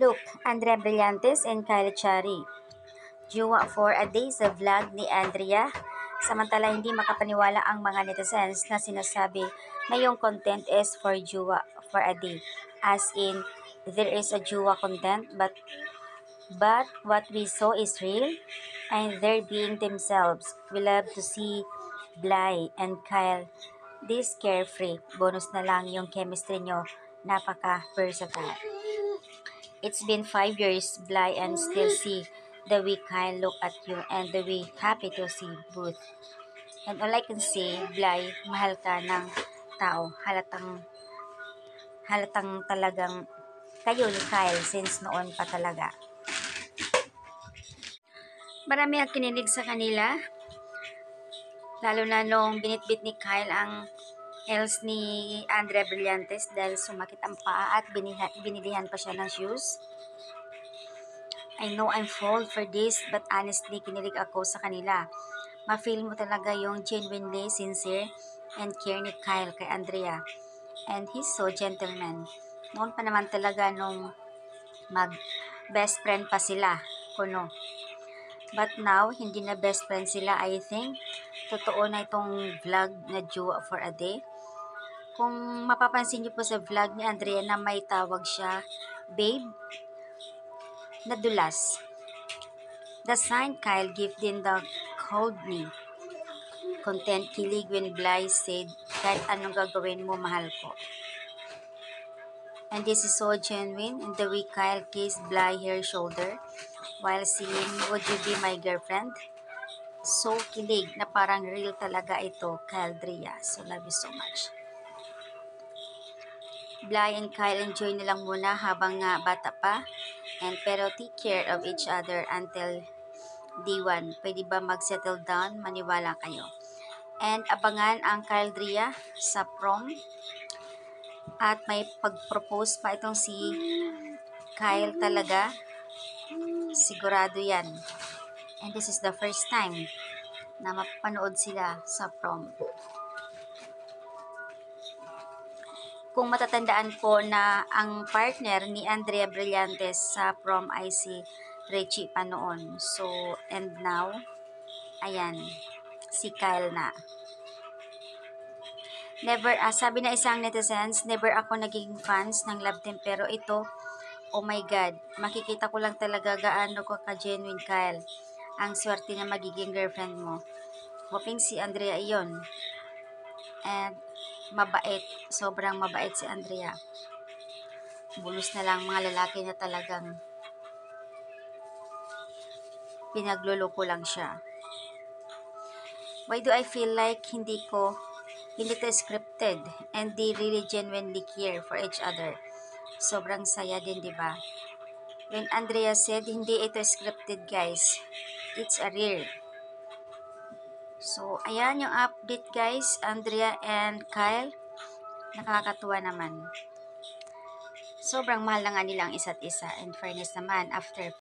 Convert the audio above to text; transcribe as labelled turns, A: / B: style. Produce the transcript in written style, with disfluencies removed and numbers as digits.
A: Look, Andrea Brillantes and Kyle Chari. Jowa for a day sa vlog ni Andrea. Samantala hindi makapaniwala ang mga netizens na sinasabi na yung content is for jowa for a day. As in, there is a jowa content but what we saw is real and they're being themselves. We love to see Bly and Kyle this carefree. Bonus na lang yung chemistry nyo. Napaka-versatile. It's been 5 years, Bly, and still see the way Kyle look at you and the way happy to see Booth. And all I can say, Bly, mahal ka ng tao. Halatang talagang kayo ni Kyle since noon pa talaga. Marami ang kinilig sa kanila, lalo na nung binitbit ni Kyle ang heels ni Andrea Brillantes dahil sumakit ang paa at binilihan pa siya ng shoes. I know I'm full for this, but honestly, kinilig ako sa kanila. Ma-feel mo talaga yung genuinely sincere and care ni Kyle kay Andrea. And he's so gentleman. Noon pa naman talaga nung mag-best friend pa sila, kuno. But now, hindi na best friend sila, I think. Totoo na itong vlog na Jowa for a Day. Kung mapapansin niyo po sa vlog ni Andrea na may tawag siya, babe, nadulas. The sign Kyle gave din the called me. Content kilig when Bly said, kahit anong gagawin mo, mahal ko. And this is so genuine in the way Kyle kissed Bly her shoulder while saying, would you be my girlfriend? So kilig na parang real talaga ito, Kyle Drea. So love you so much. Bly and Kyle enjoy nilang muna habang bata pa. And pero take care of each other until day 1. Pwede ba mag-settle down? Maniwala kayo. And abangan ang Kyle Drea sa prom. At may pag-propose pa itong si Kyle talaga. Sigurado yan. And this is the first time na mapanood sila sa prom. Kung matatandaan po na ang partner ni Andrea Brillantes sa prom ay si Richie pa noon. So, and now, ayan, si Kyle na. Never, sabi na isang netizens, never ako naging fans ng Love Team, pero ito, oh my God, makikita ko lang talaga gaano ko ka-genuine, Kyle. Ang swerte na magiging girlfriend mo. Hoping si Andrea iyon. And mabait, sobrang mabait si Andrea. Bulos na lang mga lalaki na talagang pinagluloko lang siya. Why do I feel like hindi to scripted and they really genuinely care for each other? Sobrang saya din, di ba? When Andrea said, hindi ito scripted, guys. It's a real. So, ayan yung update, guys. Andrea and Kyle. Nakakatuwa naman. Sobrang mahal na nga nila ang isa't isa. In fairness naman, after